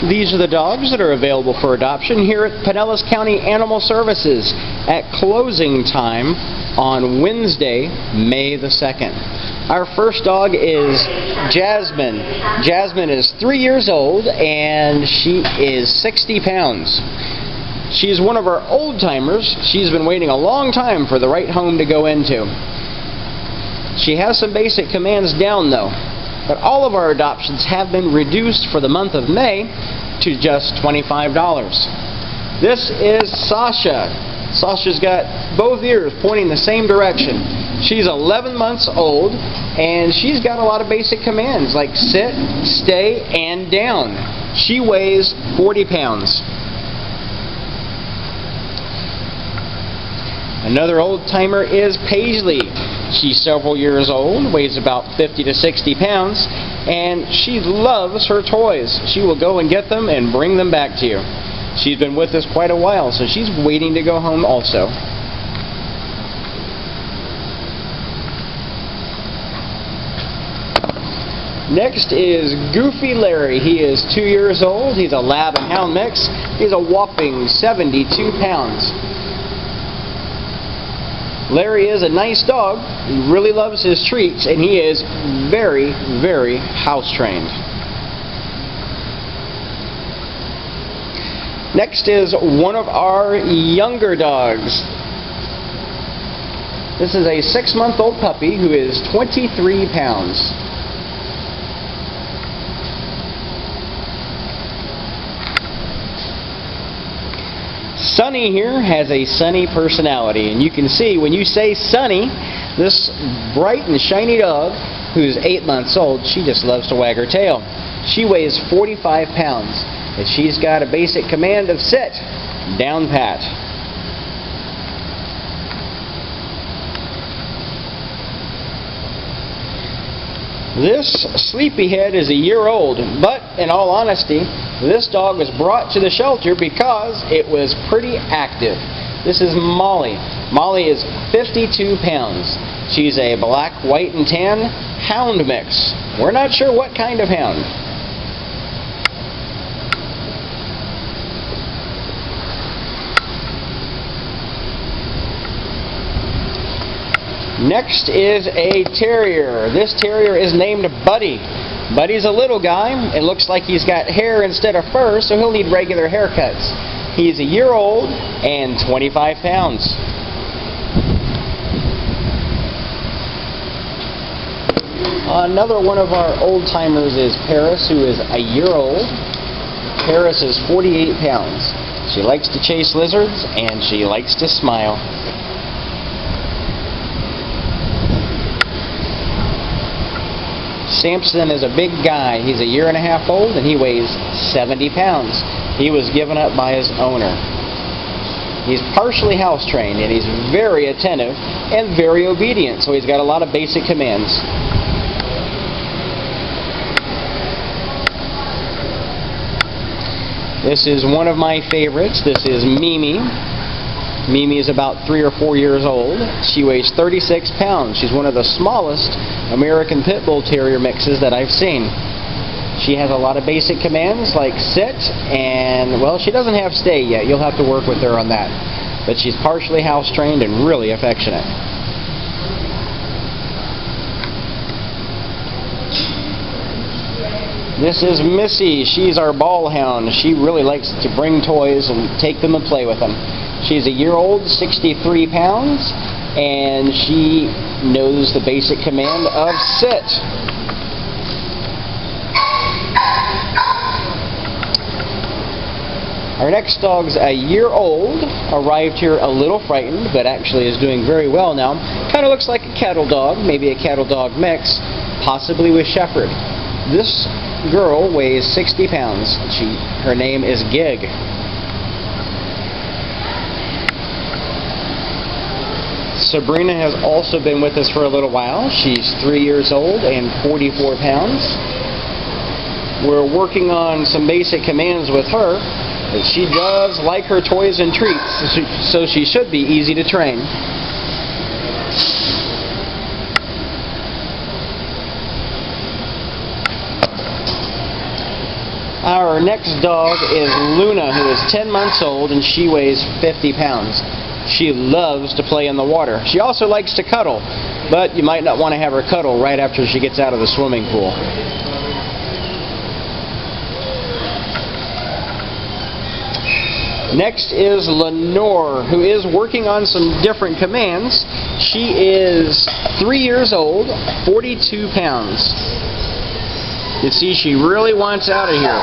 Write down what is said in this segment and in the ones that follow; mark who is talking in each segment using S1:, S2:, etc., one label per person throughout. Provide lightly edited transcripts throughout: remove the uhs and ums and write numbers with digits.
S1: These are the dogs that are available for adoption here at Pinellas County Animal Services at closing time on Wednesday, May the 2nd. Our first dog is Jasmine. Jasmine is 3 years old and she is 60 pounds. She's one of our old timers. She's been waiting a long time for the right home to go into. She has some basic commands down though, but all of our adoptions have been reduced for the month of May to just $25. This is Sasha. Sasha's got both ears pointing the same direction. She's 11 months old and she's got a lot of basic commands like sit, stay, and down. She weighs 40 pounds. Another old timer is Paisley. She's several years old, weighs about 50 to 60 pounds, and she loves her toys. She will go and get them and bring them back to you. She's been with us quite a while, so she's waiting to go home also. Next is Goofy Larry. He is 2 years old. He's a lab and hound mix. He's a whopping 72 pounds. Larry is a nice dog. He really loves his treats, and he is very, very house trained. Next is one of our younger dogs. This is a 6-month-old puppy who is 23 pounds. Sunny here has a sunny personality, and you can see when you say Sunny, this bright and shiny dog who's 8 months old, she just loves to wag her tail. She weighs 45 pounds, and she's got a basic command of sit, down pat. This sleepyhead is a year old, but in all honesty, this dog was brought to the shelter because it was pretty active. This is Molly. Molly is 52 pounds. She's a black, white, and tan hound mix. We're not sure what kind of hound. Next is a terrier. This terrier is named Buddy. Buddy's a little guy. It looks like he's got hair instead of fur, so he'll need regular haircuts. He's a year old and 25 pounds. Another one of our old timers is Paris, who is a year old. Paris is 48 pounds. She likes to chase lizards and she likes to smile. Samson is a big guy. He's a year and a half old and he weighs 70 pounds. He was given up by his owner. He's partially house trained and he's very attentive and very obedient, so he's got a lot of basic commands. This is one of my favorites. This is Mimi. Mimi is about 3 or 4 years old. She weighs 36 pounds. She's one of the smallest American Pit Bull Terrier mixes that I've seen. She has a lot of basic commands like sit and, well, she doesn't have stay yet. You'll have to work with her on that. But she's partially house trained and really affectionate. This is Missy. She's our ball hound. She really likes to bring toys and take them and play with them. She's a year old, 63 pounds, and she knows the basic command of sit. Our next dog's a year old, arrived here a little frightened, but actually is doing very well now. Kind of looks like a cattle dog, maybe a cattle dog mix, possibly with shepherd. This girl weighs 60 pounds. Her name is Gig. Sabrina has also been with us for a little while. She's 3 years old and 44 pounds. We're working on some basic commands with her. She does like her toys and treats, so she should be easy to train. Our next dog is Luna, who is 10 months old, and she weighs 50 pounds. She loves to play in the water. She also likes to cuddle, but you might not want to have her cuddle right after she gets out of the swimming pool. Next is Lenore, who is working on some different commands. She is 3 years old, 42 pounds. You see, she really wants out of here.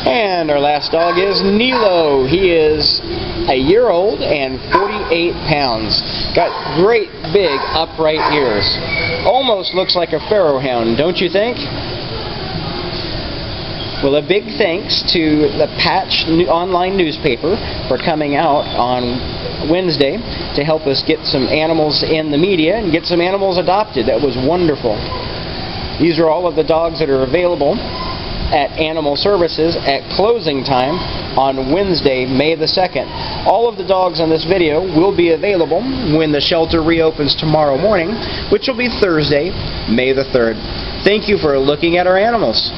S1: And our last dog is Nilo. He is a year old and 48 pounds. Got great big upright ears. Almost looks like a pharaoh hound, don't you think? Well, a big thanks to the Patch online newspaper for coming out on Wednesday to help us get some animals in the media and get some animals adopted. That was wonderful. These are all of the dogs that are available at Animal Services at closing time on Wednesday, May the 2nd. All of the dogs on this video will be available when the shelter reopens tomorrow morning, which will be Thursday, May the 3rd. Thank you for looking at our animals.